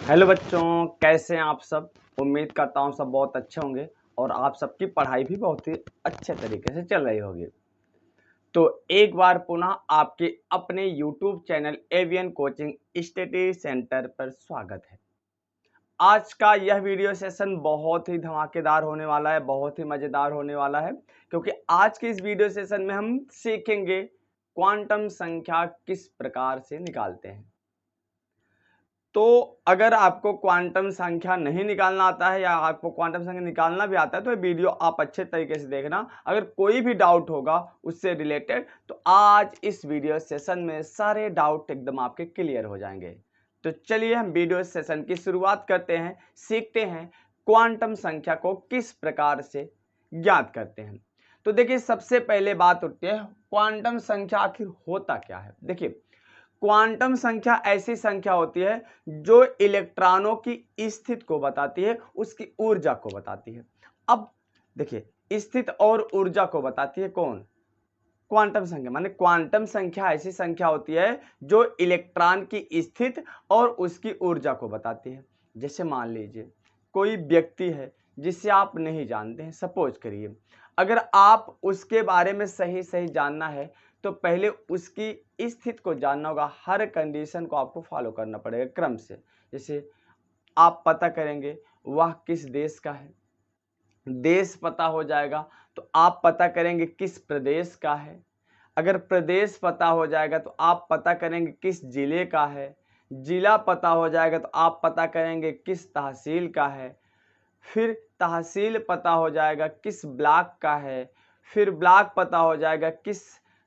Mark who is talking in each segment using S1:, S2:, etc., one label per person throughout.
S1: Hello बच्चों, कैसे हैं आप सब। उम्मीद करता हूँ सब बहुत अच्छे होंगे और आप सबकी पढ़ाई भी बहुत ही अच्छे तरीके से चल रही होगी। तो एक बार पुनः आपके अपने YouTube channel avian coaching study centre पर स्वागत है। आज का यह वीडियो सेशन बहुत ही धमाकेदार होने वाला है, बहुत ही मज़ेदार होने वाला है, क्योंकि आज के इस वीडियो सेशन में हम सीखेंगे क्वांटम संख्या किस प्रकार से निकालते हैं। तो अगर आपको क्वांटम संख्या नहीं निकालना आता है या आपको क्वांटम संख्या निकालना भी आता है तो ये वीडियो आप अच्छे तरीके से देखना। अगर कोई भी डाउट होगा उससे रिलेटेड तो आज इस वीडियो सेशन में सारे डाउट एकदम आपके क्लियर हो जाएंगे। तो चलिए हम वीडियो सेशन की शुरुआत करते हैं, सीखते हैं क्वांटम संख्या को किस प्रकार से ज्ञात करते हैं। तो देखिए, सबसे पहले बात उठती है क्वांटम संख्या आखिर होता क्या है। देखिए, क्वांटम संख्या ऐसी संख्या होती है जो इलेक्ट्रॉनों की स्थिति को बताती है, उसकी ऊर्जा को बताती है। अब देखिए, स्थिति और ऊर्जा को बताती है कौन? क्वांटम संख्या। माने क्वांटम संख्या ऐसी संख्या होती है जो इलेक्ट्रॉन की स्थिति और उसकी ऊर्जा को बताती है। जैसे मान लीजिए कोई व्यक्ति है जिसे आप नहीं जानते हैं, सपोज करिए। अगर आप उसके बारे में सही सही जानना है तो पहले उसकी स्थिति को जानना होगा। हर कंडीशन को आपको फॉलो करना पड़ेगा क्रम से। जैसे आप पता करेंगे वह किस देश का है, देश पता हो जाएगा तो आप पता करेंगे किस प्रदेश का है। अगर प्रदेश पता हो जाएगा तो आप पता करेंगे किस जिले का है। जिला पता हो जाएगा तो आप पता करेंगे किस तहसील का है। फिर तहसील पता हो जाएगा किस ब्लॉक का है। फिर ब्लॉक पता हो जाएगा किस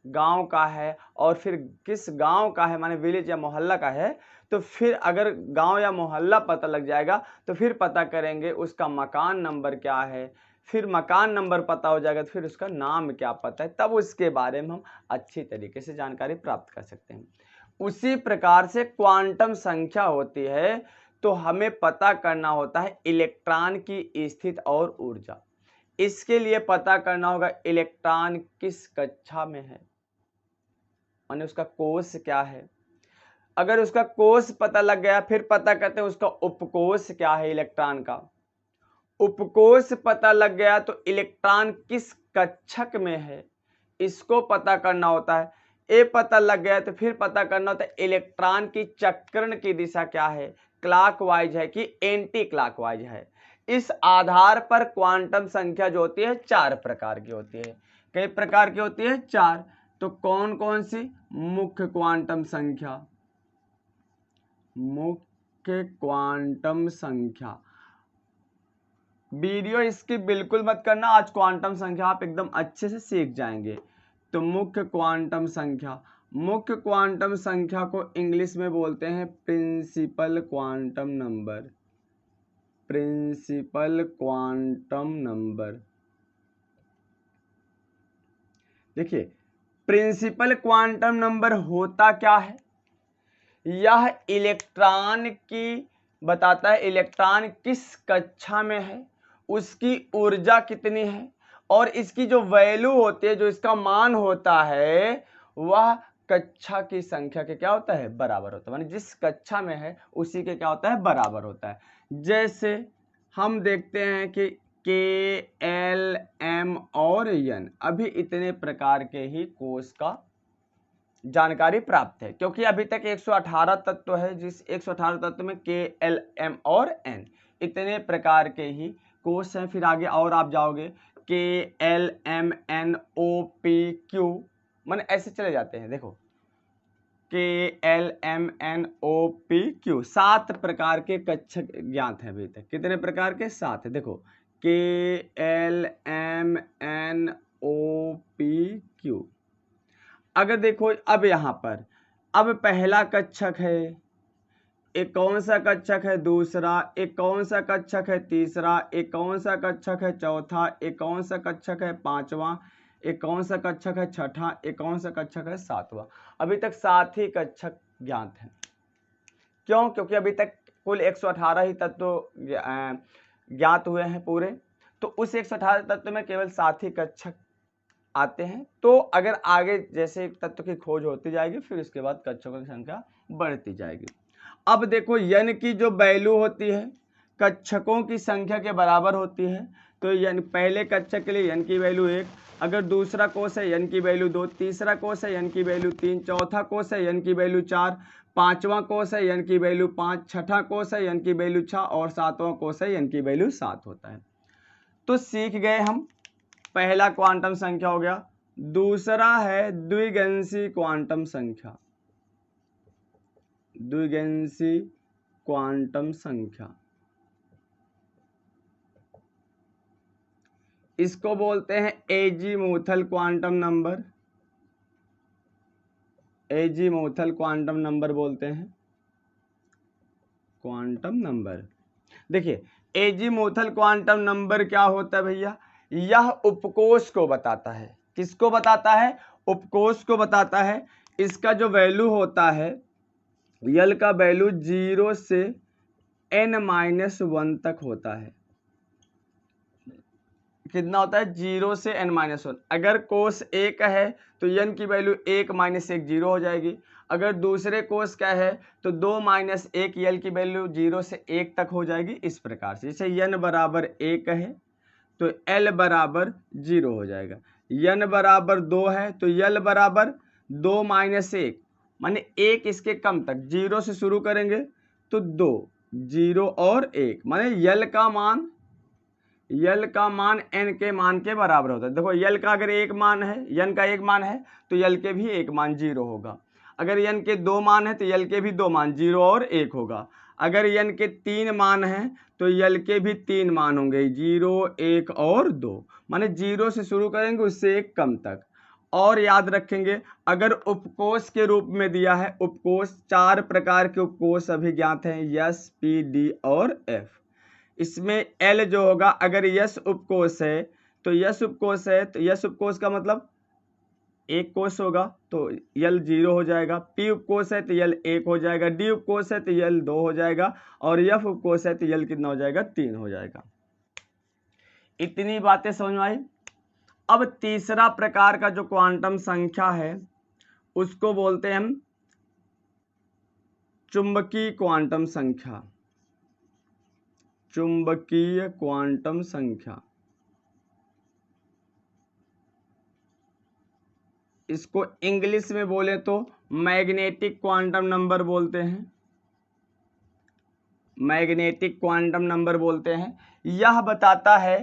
S1: गांव का है। और फिर किस गांव का है माने विलेज या मोहल्ला का है। तो फिर अगर गांव या मोहल्ला पता लग जाएगा तो फिर पता करेंगे उसका मकान नंबर क्या है। फिर मकान नंबर पता हो जाएगा तो फिर उसका नाम क्या पता है, तब उसके बारे में हम अच्छी तरीके से जानकारी प्राप्त कर सकते हैं। उसी प्रकार से क्वांटम संख्या होती है तो हमें पता करना होता है इलेक्ट्रॉन की स्थिति और ऊर्जा। इसके लिए पता करना होगा इलेक्ट्रॉन किस कक्षा में है, माने उसका कोष क्या है। अगर उसका कोष पता लग गया फिर पता करते हैं उसका उपकोष क्या है इलेक्ट्रॉन का। उपकोष पता लग गया तो इलेक्ट्रॉन किस कक्षक में है, इसको पता करना होता है। ये पता लग गया तो फिर पता करना होता है इलेक्ट्रॉन की चक्रण की दिशा क्या है, क्लॉकवाइज है कि एंटी क्लॉकवाइज है। इस आधार पर क्वांटम संख्या जो होती है 4 प्रकार की होती है। कई प्रकार की होती है? 4। तो कौन कौन सी? मुख्य क्वांटम संख्या, मुख्य क्वांटम संख्या। वीडियो इसकी बिल्कुल मत करना, आज क्वांटम संख्या आप एकदम अच्छे से सीख जाएंगे। तो मुख्य क्वांटम संख्या, मुख्य क्वांटम संख्या को इंग्लिश में बोलते हैं principal quantum number, principal quantum number. देखिए, प्रिंसिपल क्वांटम नंबर होता क्या है? यह इलेक्ट्रॉन की बताता है इलेक्ट्रॉन किस कक्षा में है, उसकी ऊर्जा कितनी है और इसकी जो वैल्यू होती है, जो इसका मान होता है, वह कक्षा की संख्या के क्या होता है? बराबर होता है। माने जिस कक्षा में है उसी के क्या होता है? बराबर होता है। जैसे हम देखते हैं कि के, एल, एम और एन, अभी इतने प्रकार के ही कोष का जानकारी प्राप्त है, क्योंकि अभी तक 118 तत्व है, जिस 118 तत्व में के, एल, एम और एन इतने प्रकार के ही कोष हैं। फिर आगे और आप जाओगे के, एल, एम, एन, ओ, पी, क्यू, माने ऐसे चले जाते हैं। देखो, के, एल, एम, एन, ओ, पी, क्यू, 7 प्रकार के कक्षक ज्ञात हैं अभी तक। कितने प्रकार के? 7 है। देखो, के, एल, एम, एन, ओ, पी, क्यू। अगर देखो अब यहाँ पर, अब पहला कक्षक है, एक कौन सा कक्षक है? दूसरा। एक कौन सा कक्षक है? तीसरा। एक कौन सा कक्षक है? चौथा। एक कौन सा कक्षक है? पांचवा। एक कौन सा कक्षक है? छठा। एक कौन सा कक्षक है? सातवां। अभी तक 7 ही कक्षक ज्ञात हैं। क्यों? क्योंकि अभी तक कुल 118 ही तत्व ज्ञात हुए हैं पूरे। तो उस 118 तत्व में केवल 7 ही कक्षक आते हैं। तो अगर आगे जैसे तत्व की खोज होती जाएगी फिर उसके बाद कक्षकों की संख्या बढ़ती जाएगी। अब देखो n की जो वैल्यू होती है कक्षकों की संख्या के बराबर होती है। तो n पहले कक्षक के लिए n की वैल्यू 1, अगर दूसरा कोष है n की वैल्यू 2, तीसरा कोष है n की वैल्यू 3, चौथा कोष है n की वैल्यू 4, पांचवा कोष है n की वैल्यू 5, छठा कोष है n की वैल्यू 6 और सातवां कोष है n की वैल्यू 7 होता है। तो सीख गए हम, पहला क्वांटम संख्या हो गया। दूसरा है द्विगंशी क्वांटम संख्या। द्विगंशी क्वांटम संख्या, इसको बोलते हैं azimuthal quantum number. Azimuthal quantum number बोलते हैं, क्वांटम नंबर। देखिए एजीमुथल क्वांटम नंबर क्या होता है भैया, यह उपकोष को बताता है। किसको बताता है? उपकोष को बताता है। इसका जो वैल्यू होता है, यल का वैल्यू 0 से n-1 तक होता है। कितना होता है? 0 से n-1। अगर कोष एक है तो n की वैल्यू 1 - 1 0 हो जाएगी। अगर दूसरे कोष का है तो 2 - 1 यल की वैल्यू 0 से 1 तक हो जाएगी। इस प्रकार से, जैसे n बराबर 1 है तो l बराबर 0 हो जाएगा। n बराबर 2 है तो यल बराबर 2 - 1 माने 1 इसके कम तक, 0 से शुरू करेंगे तो 2, 0 और 1 माने यल का मान n के मान के बराबर होता है। देखो यल का अगर एक मान है, n का एक मान है तो यल के भी एक मान 0 होगा। अगर n के 2 मान है तो यल के भी 2 मान 0 और 1 होगा। अगर n के 3 मान है तो यल के भी 3 मान होंगे, 0, 1 और 2 माने 0 से शुरू करेंगे उससे एक कम तक। और याद रखेंगे अगर उपकोष के रूप में दिया है, उपकोष 4 प्रकार के उपकोष अभी ज्ञात हैं, S, P, D और F। इसमें L जो होगा, अगर यस उपकोष है तो यस उपकोष है तो यस उपकोष का मतलब एक कोष होगा तो यल 0 हो जाएगा। P उपकोष है तो यल 1 हो जाएगा। D उपकोष है तो यल 2 हो जाएगा और F उपकोष है तो यल कितना हो जाएगा? 3 हो जाएगा। इतनी बातें समझ में आई। अब तीसरा प्रकार का जो क्वांटम संख्या है उसको बोलते हैं हम चुंबकीय क्वांटम संख्या। चुंबकीय क्वांटम संख्या, इसको इंग्लिश में बोले तो मैग्नेटिक क्वांटम नंबर बोलते हैं। मैग्नेटिक क्वांटम नंबर बोलते हैं। यह बताता है,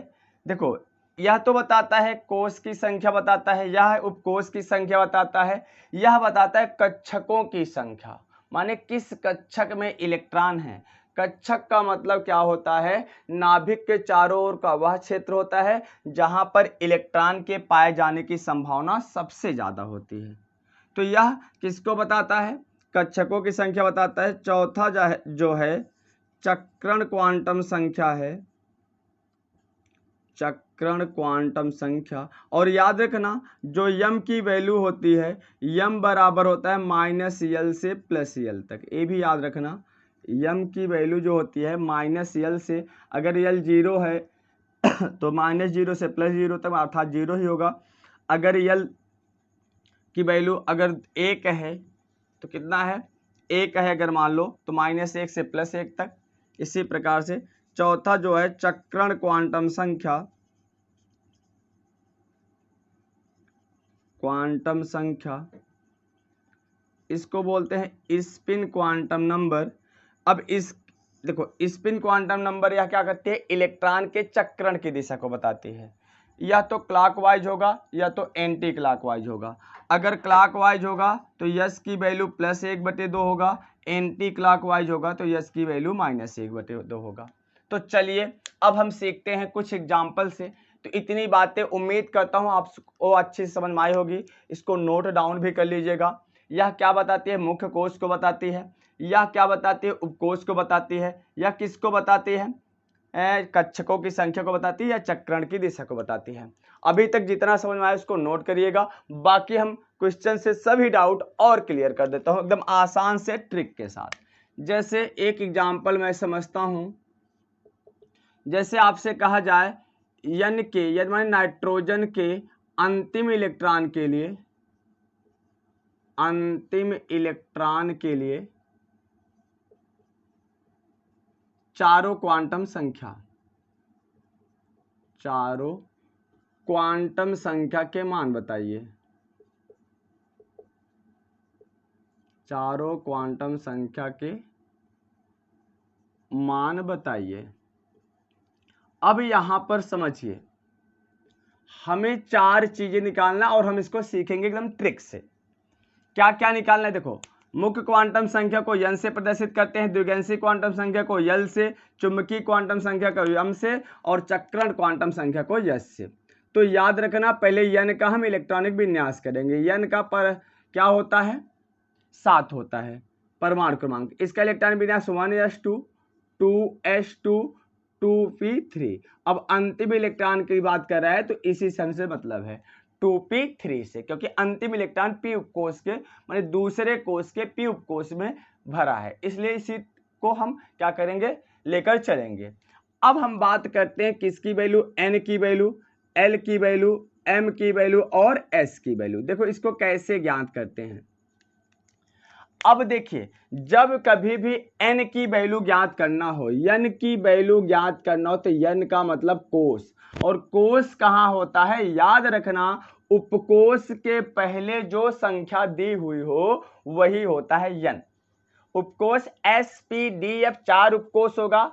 S1: देखो यह तो बताता है कोष की संख्या बताता है, यह उपकोष की संख्या बताता है, यह बताता है कक्षकों की संख्या, माने किस कक्षक में इलेक्ट्रॉन है। कक्षक का मतलब क्या होता है? नाभिक के चारों ओर का वह क्षेत्र होता है जहां पर इलेक्ट्रॉन के पाए जाने की संभावना सबसे ज्यादा होती है। तो यह किसको बताता है? कक्षकों की संख्या बताता है। चौथा जो है चक्रण क्वांटम संख्या है, चक्रण क्वांटम संख्या। और याद रखना जो यम की वैल्यू होती है, यम बराबर होता है -L से +L तक। ये भी याद रखना, यम की वैल्यू जो होती है -L से, अगर यल 0 है तो -0 से +0 तक अर्थात 0 ही होगा। अगर यल की वैल्यू अगर 1 है तो कितना है? 1 है अगर मान लो तो -1 से +1 तक। इसी प्रकार से चौथा जो है चक्रण क्वांटम संख्या, क्वांटम संख्या, इसको बोलते हैं स्पिन क्वांटम नंबर। अब इस देखो स्पिन क्वांटम नंबर यह क्या करती है? इलेक्ट्रॉन के चक्रण की दिशा को बताती है। या तो क्लॉकवाइज होगा या तो एंटी क्लॉकवाइज होगा। अगर क्लॉकवाइज होगा तो यस की वैल्यू +1/2 होगा, एंटी क्लॉकवाइज होगा तो यस की वैल्यू -1/2 होगा। तो चलिए अब हम सीखते हैं कुछ एग्जाम्पल से। तो इतनी बातें उम्मीद करता हूँ आपको अच्छी समझ में आई होगी। इसको नोट डाउन भी कर लीजिएगा। यह क्या बताती है? मुख्य कोष को बताती है। यह क्या बताती है? उपकोष को बताती है। यह किसको बताती है? कक्षकों की संख्या को बताती है या चक्रण की दिशा को बताती है। अभी तक जितना समझ में आया उसको नोट करिएगा, बाकी हम क्वेश्चन से सभी डाउट और क्लियर कर देता हूं एकदम आसान से ट्रिक के साथ। जैसे एक एग्जांपल मैं समझता हूं, जैसे आपसे कहा जाए N के यानी माने नाइट्रोजन के अंतिम इलेक्ट्रॉन के लिए, अंतिम इलेक्ट्रॉन के लिए चारों क्वांटम संख्या, चारों क्वांटम संख्या के मान बताइए, चारों क्वांटम संख्या के मान बताइए। अब यहां पर समझिए, हमें चार चीजें निकालना और हम इसको सीखेंगे एकदम ट्रिक से। क्या क्या निकालना है देखो, मुख्य क्वांटम संख्या को n से प्रदर्शित करते हैं, द्विगैंशी क्वांटम संख्या को l से, चुंबकीय क्वांटम संख्या को m से और चक्रण क्वांटम संख्या को s से। तो याद रखना, पहले n का हम इलेक्ट्रॉनिक विन्यास करेंगे। n का पर क्या होता है, 7 होता है परमाणु क्रमांक। इसका इलेक्ट्रॉनिक विन्यास 1s2, 2s2, 2p3। अब अंतिम इलेक्ट्रॉन की बात कर रहा है तो इसी से हमसे मतलब है 2p3 से, क्योंकि अंतिम इलेक्ट्रॉन p उपकोष के माने दूसरे कोष के p उपकोष में भरा है, इसलिए इसी को हम क्या करेंगे, लेकर चलेंगे। अब हम बात करते हैं किसकी वैल्यू, n की वैल्यू, l की वैल्यू, m की वैल्यू और s की वैल्यू। देखो इसको कैसे ज्ञात करते हैं। अब देखिए, जब कभी भी n की वैल्यू ज्ञात करना हो, n की वैल्यू ज्ञात करना हो तो n का मतलब कोष, और कोष कहाँ होता है, याद रखना उपकोष के पहले जो संख्या दी हुई हो वही होता है n। उपकोष s p d f 4 उपकोष होगा।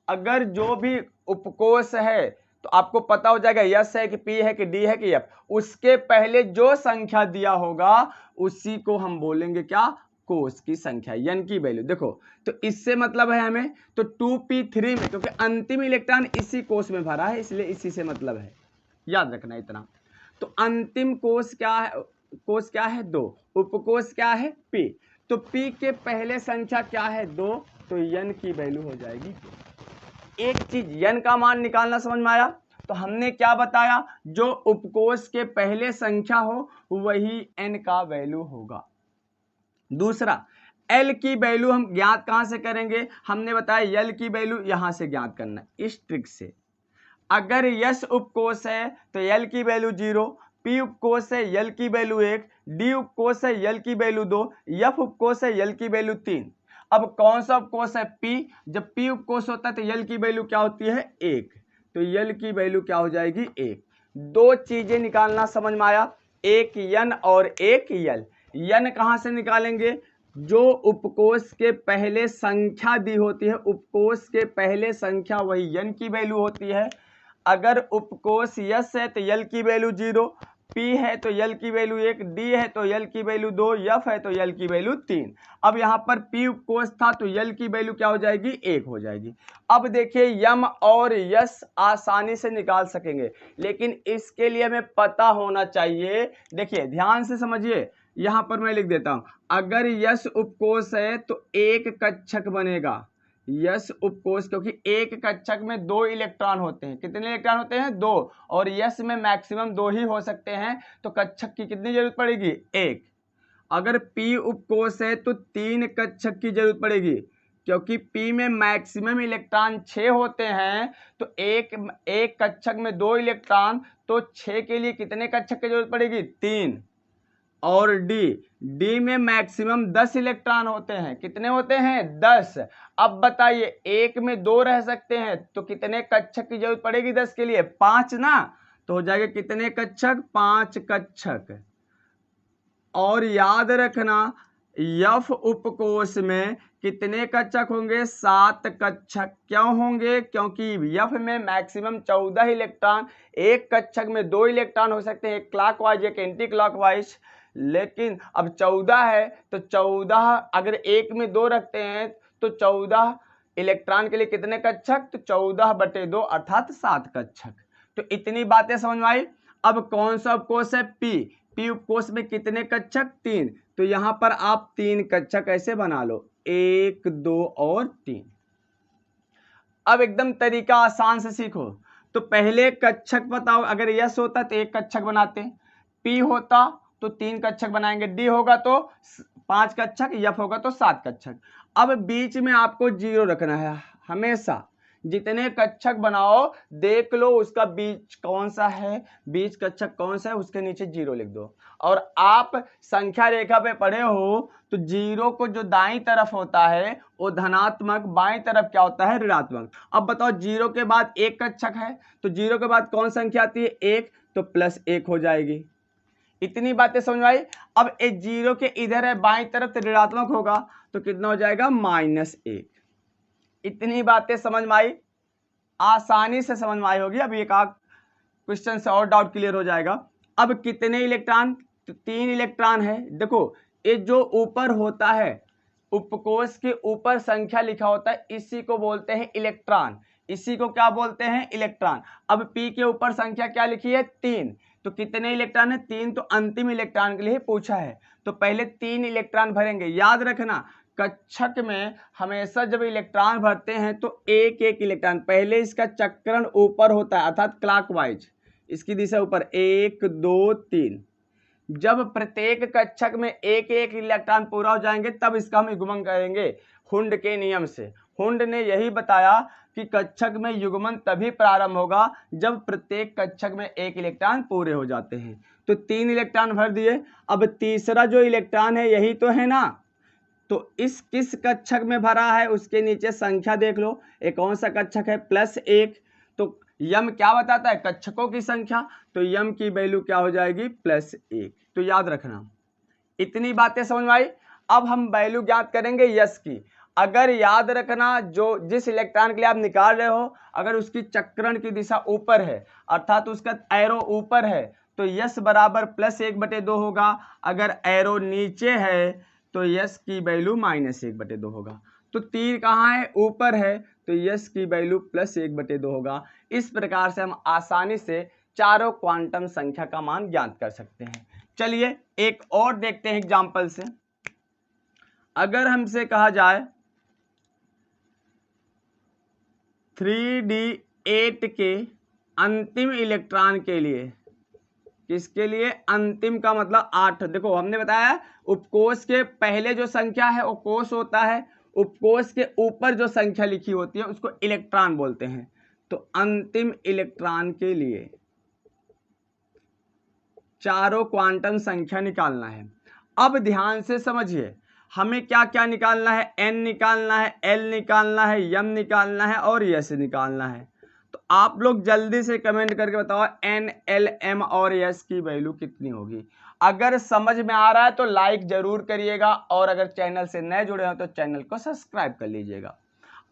S1: अगर जो भी उपकोष है तो आपको पता हो जाएगा यस है कि पी है कि डी है कि एफ, उसके पहले जो संख्या दिया होगा उसी को हम बोलेंगे क्या, कोष की संख्या, n की वैल्यू। देखो तो इससे मतलब है हमें तो 2p3 में, क्योंकि अंतिम इलेक्ट्रॉन इसी कोष में भरा है इसलिए इसी से मतलब है, याद रखना इतना। तो अंतिम कोष क्या है, कोष क्या है 2, उपकोष क्या है p, तो p के पहले संख्या क्या है 2, तो n की वैल्यू हो जाएगी 2। एक चीज n का मान निकालना समझ में आया, तो हमने क्या बताया, जो उपकोष के पहले संख्या हो वही n का वैल्यू होगा। दूसरा, L की वैल्यू हम ज्ञात कहां से करेंगे, हमने बताया L की वैल्यू यहां से ज्ञात करना इस ट्रिक से। अगर S उपकोष है तो L की वैल्यू 0, P उपकोष है L की वैल्यू 1, D उपकोष है L की वैल्यू 2, F उपकोष है L की वैल्यू 3। अब कौन सा उपकोष है P, जब P उपकोष होता है तो L की वैल्यू क्या होती है 1, तो L की वैल्यू क्या हो जाएगी 1। दो चीजें निकालना समझ में आया, एक n और एक L। n कहां से निकालेंगे, जो उपकोष के पहले संख्या दी होती है, उपकोष के पहले संख्या वही n की वैल्यू होती है। अगर उपकोष s है तो l की वैल्यू 0, p है तो l की वैल्यू 1, d है तो l की वैल्यू 2, f है तो l की वैल्यू 3। अब यहाँ पर p उपकोष था तो l की वैल्यू क्या हो जाएगी 1 हो जाएगी। अब देखिए m और s आसानी से निकाल सकेंगे, लेकिन इसके लिए हमें पता होना चाहिए। देखिए ध्यान से समझिए, यहाँ पर मैं लिख देता हूं, अगर यस उपकोष है तो एक कक्षक बनेगा, यस उपकोष, क्योंकि एक कक्षक में 2 इलेक्ट्रॉन होते हैं। कितने इलेक्ट्रॉन होते हैं 2, और यस में मैक्सिमम 2 ही हो सकते हैं, तो कक्षक की कितनी जरूरत पड़ेगी 1। अगर पी उपकोष है तो 3 कक्षक की जरूरत पड़ेगी, क्योंकि P में मैक्सिमम इलेक्ट्रॉन 6 होते हैं, तो एक कक्षक में 2 इलेक्ट्रॉन, तो 6 के लिए कितने कक्षक की जरूरत पड़ेगी 3। और डी में मैक्सिमम 10 इलेक्ट्रॉन होते हैं, कितने होते हैं 10। अब बताइए एक में 2 रह सकते हैं, तो कितने कक्षक की जरूरत पड़ेगी 10 के लिए 5 ना, तो हो जाएगा कितने कक्षक 5 कक्षक। और याद रखना यफ उपकोष में कितने कक्षक होंगे 7 कक्षक। क्यों होंगे, क्योंकि यफ में मैक्सिमम 14 इलेक्ट्रॉन, एक कक्षक में 2 इलेक्ट्रॉन हो सकते हैं, एक क्लॉकवाइज एक एंटी क्लॉकवाइज, लेकिन अब 14 है तो 14 अगर एक में 2 रखते हैं तो 14 इलेक्ट्रॉन के लिए कितने कक्षक, तो 14/2 अर्थात 7 कक्षक। तो इतनी बातें समझ में आई। अब कौन सा उपकोष है पी उपकोष में कितने कक्षक 3, तो यहां पर आप 3 कक्षक ऐसे बना लो 1 2 और 3। अब एकदम तरीका आसान से सीखो, तो पहले कक्षक बताओ, अगर यस होता तो 1 कक्षक बनाते, पी होता तो 3 कक्षक बनाएंगे, डी होगा तो 5 कक्षक, एफ होगा तो 7 कक्षक। अब बीच में आपको 0 रखना है हमेशा, जितने कक्षक बनाओ देख लो उसका बीच कौन सा है, बीच कक्षक कौन सा है, उसके नीचे 0 लिख दो। और आप संख्या रेखा पे पढ़े हो तो 0 को जो दाईं तरफ होता है वो धनात्मक, बाईं तरफ क्या होता है ऋणात्मक। अब बताओ 0 के बाद एक कक्षक है तो 0 के बाद कौन संख्या आती है 1, तो +1 हो जाएगी। इतनी बातें समझ में आई। अब 0 के इधर है बाईं तरफ तो ऋणात्मक होगा तो कितना हो जाएगा -1। इतनी बातें समझ में आई, आसानी से समझ में आई होगी। अब एक आध क्वेश्चन से और डाउट क्लियर हो जाएगा। अब कितने इलेक्ट्रॉन, तो 3 इलेक्ट्रॉन है। देखो ये जो ऊपर होता है उपकोष के ऊपर संख्या लिखा होता है इसी को बोलते हैं इलेक्ट्रॉन, इसी को क्या बोलते हैं इलेक्ट्रॉन। अब P के ऊपर संख्या क्या लिखी है 3, तो कितने इलेक्ट्रॉन है 3, तो अंतिम इलेक्ट्रॉन के लिए पूछा है तो पहले 3 इलेक्ट्रॉन भरेंगे। याद रखना कक्षक में हमेशा जब इलेक्ट्रॉन भरते हैं तो एक एक इलेक्ट्रॉन, पहले इसका चक्रण ऊपर होता है अर्थात क्लॉकवाइज, इसकी दिशा ऊपर 1 2 3। जब प्रत्येक कक्षक में एक एक इलेक्ट्रॉन पूरा हो जाएंगे तब इसका हम युग्मन करेंगे हुंड के नियम से। हुंड ने यही बताया कि कक्षक में युग्मन तभी प्रारंभ होगा जब प्रत्येक कक्षक में एक इलेक्ट्रॉन पूरे हो जाते हैं। तो 3 इलेक्ट्रॉन भर दिए। अब तीसरा जो इलेक्ट्रॉन है यही तो है ना, तो इस किस कक्षक में भरा है उसके नीचे संख्या देख लो, एक कौन सा कक्षक है +1। तो यम क्या बताता है कक्षकों की संख्या, तो यम की वैल्यू क्या हो जाएगी +1। तो याद रखना इतनी बातें समझ में आई। अब हम वैल्यू ज्ञात करेंगे यश की। अगर याद रखना जो जिस इलेक्ट्रॉन के लिए आप निकाल रहे हो अगर उसकी चक्रण की दिशा ऊपर है अर्थात उसका एरो ऊपर है तो यश बराबर +1/2 होगा। अगर एरो नीचे है तो यश की वैल्यू -1/2 होगा। तो तीर कहाँ है ऊपर है तो यश की वैल्यू +1/2 होगा। इस प्रकार से हम आसानी से चारों क्वांटम संख्या का मान ज्ञात कर सकते हैं। चलिए एक और देखते हैं एग्जाम्पल से। अगर हमसे कहा जाए 3D8 के अंतिम इलेक्ट्रॉन के लिए, किसके लिए अंतिम का मतलब 8। देखो हमने बताया उपकोष के पहले जो संख्या है वो कोष होता है, उपकोष के ऊपर जो संख्या लिखी होती है उसको इलेक्ट्रॉन बोलते हैं। तो अंतिम इलेक्ट्रॉन के लिए चारों क्वांटम संख्या निकालना है। अब ध्यान से समझिए हमें क्या क्या निकालना है, n निकालना है, l निकालना है, m निकालना है और s निकालना है। तो आप लोग जल्दी से कमेंट करके बताओ n, l, m और s की वैल्यू कितनी होगी। अगर समझ में आ रहा है तो लाइक जरूर करिएगा और अगर चैनल से नए जुड़े हो तो चैनल को सब्सक्राइब कर लीजिएगा।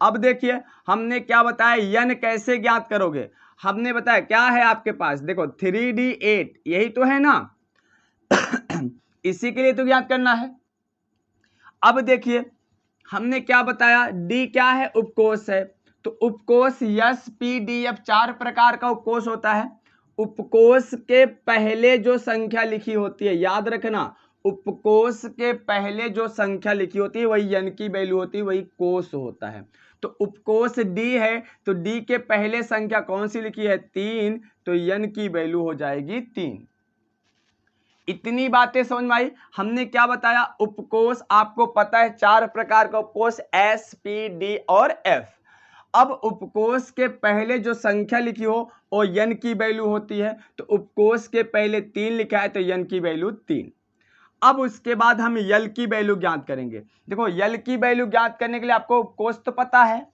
S1: अब देखिए हमने क्या बताया, n कैसे ज्ञात करोगे। हमने बताया क्या है आपके पास, देखो 3D8 यही तो है ना इसी के लिए तो ज्ञात करना है। अब देखिए हमने क्या बताया, D क्या है उपकोष है, तो उपकोष यस पी डी एफ 4 प्रकार का उपकोष होता है। उपकोष के पहले जो संख्या लिखी होती है, याद रखना उपकोष के पहले जो संख्या लिखी होती है वही n की वैल्यू होती है, वही कोष होता है। तो उपकोष D है तो D के पहले संख्या कौन सी लिखी है 3, तो n की वैल्यू हो जाएगी 3। इतनी बातें समझ में आई। हमने क्या बताया, उपकोष आपको पता है 4 प्रकार का उपकोष S, P, D और F। अब उपकोष के पहले जो संख्या लिखी हो वो n की वैल्यू होती है, तो उपकोष के पहले 3 लिखा है तो n की वैल्यू 3। अब उसके बाद हम यल की वैल्यू ज्ञात करेंगे। देखो यल की वैल्यू ज्ञात करने के लिए आपको उपकोष तो पता है,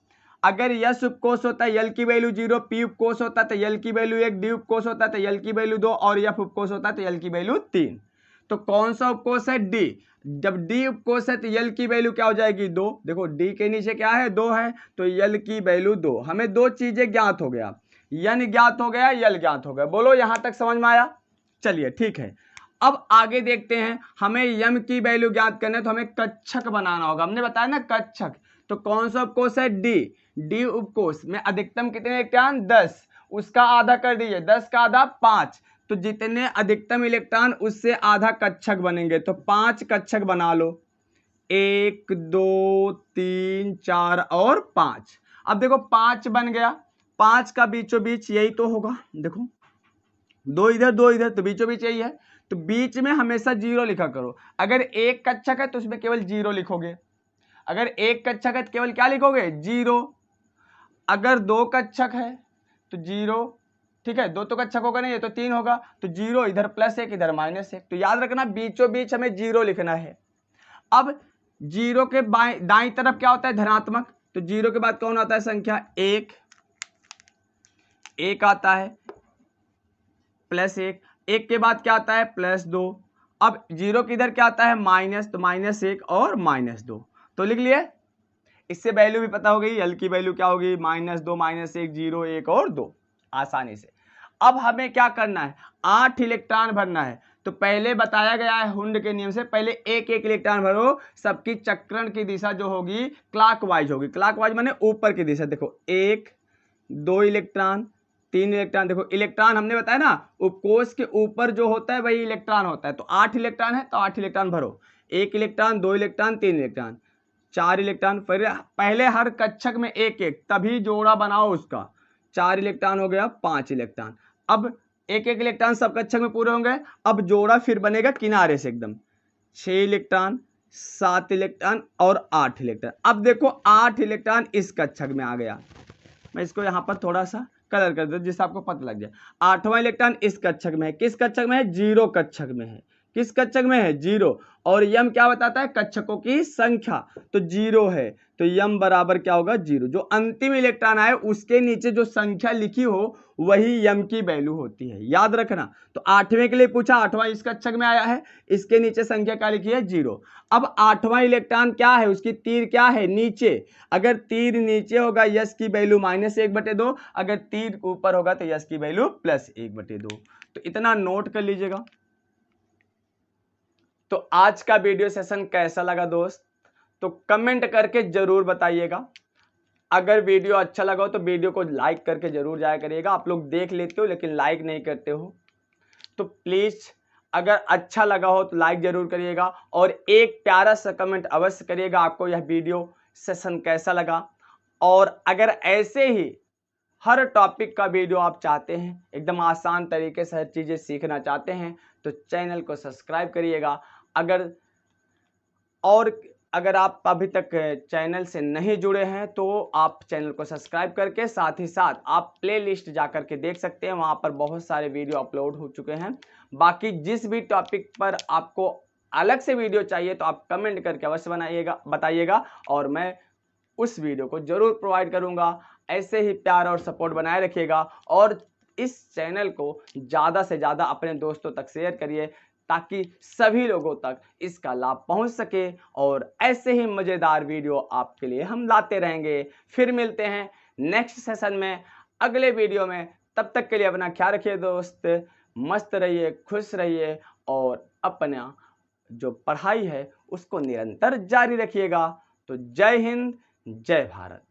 S1: अगर यस उपकोष होता है यल की वैल्यू 0, पी उपकोष होता है तो यल की वैल्यू 1, डी उपकोष होता है तो यल की वैल्यू 2 और एफ उपकोष होता है तो यल की वैल्यू 3। तो कौन सा उपकोष है डी। जब डी उपकोष है तो यल की वैल्यू क्या हो जाएगी 2। देखो डी के नीचे क्या है 2 है तो यल की वैल्यू 2। हमें 2 चीजें ज्ञात हो गया, यन ज्ञात हो गया, यल ज्ञात हो गया। बोलो यहां तक समझ में आया। चलिए ठीक है, अब आगे देखते हैं। हमें यम की वैल्यू ज्ञात करना है तो हमें कक्षक बनाना होगा। हमने बताया ना कक्षक, तो कौन सा उपकोष है डी। डी उपकोष में अधिकतम कितने इलेक्ट्रॉन 10, उसका आधा कर दीजिए, 10 का आधा 5, तो जितने अधिकतम इलेक्ट्रॉन उससे आधा कक्षक बनेंगे। तो 5 कक्षक बना लो, 1 2 3 4 और 5। अब देखो 5 बन गया, 5 का बीचों बीच यही तो होगा। देखो 2 इधर 2 इधर तो बीचों बीच यही है, तो बीच में हमेशा 0 लिखा करो। अगर एक कक्षक है तो उसमें केवल 0 लिखोगे, अगर एक कक्षक है तो केवल क्या लिखोगे 0। अगर 2 कक्षक है तो 0, ठीक है, 2 तो कक्षक होगा नहीं, ये तो 3 होगा, तो 0 इधर +1 इधर -1। तो याद रखना बीचों बीच हमें 0 लिखना है। अब 0 के दाईं तरफ क्या होता है, धनात्मक, तो 0 के बाद कौन आता है संख्या, 1 आता है, +1, 1 के बाद क्या आता है, +2। अब 0 के इधर क्या आता है, माइनस, तो -1 और -2, तो लिख लिए। इससे वैल्यू भी पता हो गई, एल की वैल्यू क्या होगी, -2 -1 0 1 और 2, आसानी से। अब हमें क्या करना है, 8 इलेक्ट्रॉन भरना है। तो पहले बताया गया है हुंड के नियम से, पहले एक एक इलेक्ट्रॉन भरो, सबकी चक्रण की दिशा जो होगी क्लॉकवाइज होगी। क्लॉकवाइज माने ऊपर की दिशा। देखो 1 2 इलेक्ट्रॉन 3 इलेक्ट्रॉन, देखो इलेक्ट्रॉन हमने बताया ना उपकोष के ऊपर जो होता है वही इलेक्ट्रॉन होता है। तो 8 इलेक्ट्रॉन है तो 8 इलेक्ट्रॉन भरो, 1 इलेक्ट्रॉन 2 इलेक्ट्रॉन 3 इलेक्ट्रॉन 4 इलेक्ट्रॉन। पहले हर कक्षक में एक एक, तभी जोड़ा बनाओ उसका। 4 इलेक्ट्रॉन हो गया, 5 इलेक्ट्रॉन। अब एक एक इलेक्ट्रॉन सब कक्षक में पूरे होंगे। अब जोड़ा फिर बनेगा किनारे से एकदम, 6 इलेक्ट्रॉन 7 इलेक्ट्रॉन और 8 इलेक्ट्रॉन। अब देखो 8 इलेक्ट्रॉन इस कक्षक में आ गया। मैं इसको यहाँ पर थोड़ा सा कलर कर दूं जिससे आपको पता लग जाए। 8वां इलेक्ट्रॉन इस कक्षक में है। किस कक्षक में है, 0 कक्षक में है। किस कक्षक में है, 0। और यम क्या बताता है, कक्षकों की संख्या, तो 0 है, तो यम बराबर क्या होगा, 0। जो अंतिम इलेक्ट्रॉन आए उसके नीचे जो संख्या लिखी हो वही यम की वैल्यू होती है, याद रखना। तो 8वें के लिए पूछा, 8वां इस कक्षक में आया है, इसके नीचे संख्या क्या लिखी है, 0। अब 8वां इलेक्ट्रॉन क्या है, उसकी तीर क्या है, नीचे। अगर तीर नीचे होगा यस की वैल्यू -1/2, अगर तीर ऊपर होगा तो यस की वैल्यू +1/2। तो इतना नोट कर लीजिएगा। तो आज का वीडियो सेशन कैसा लगा दोस्त, तो कमेंट करके जरूर बताइएगा। अगर वीडियो अच्छा लगा हो तो वीडियो को लाइक करके जरूर जाया करिएगा। आप लोग देख लेते हो लेकिन लाइक नहीं करते हो, तो प्लीज अगर अच्छा लगा हो तो लाइक जरूर करिएगा और एक प्यारा सा कमेंट अवश्य करिएगा आपको यह वीडियो सेशन कैसा लगा। और अगर ऐसे ही हर टॉपिक का वीडियो आप चाहते हैं, एकदम आसान तरीके से हर चीज़ें सीखना चाहते हैं, तो चैनल को सब्सक्राइब करिएगा। अगर आप अभी तक चैनल से नहीं जुड़े हैं तो आप चैनल को सब्सक्राइब करके साथ ही साथ आप प्लेलिस्ट जा कर के देख सकते हैं, वहाँ पर बहुत सारे वीडियो अपलोड हो चुके हैं। बाकी जिस भी टॉपिक पर आपको अलग से वीडियो चाहिए तो आप कमेंट करके अवश्य बताइएगा और मैं उस वीडियो को जरूर प्रोवाइड करूँगा। ऐसे ही प्यार और सपोर्ट बनाए रखिएगा और इस चैनल को ज़्यादा से ज़्यादा अपने दोस्तों तक शेयर करिए ताकि सभी लोगों तक इसका लाभ पहुंच सके और ऐसे ही मज़ेदार वीडियो आपके लिए हम लाते रहेंगे। फिर मिलते हैं नेक्स्ट सेशन में, अगले वीडियो में। तब तक के लिए अपना ख्याल रखिए दोस्त, मस्त रहिए, खुश रहिए और अपना जो पढ़ाई है उसको निरंतर जारी रखिएगा। तो जय हिंद, जय भारत।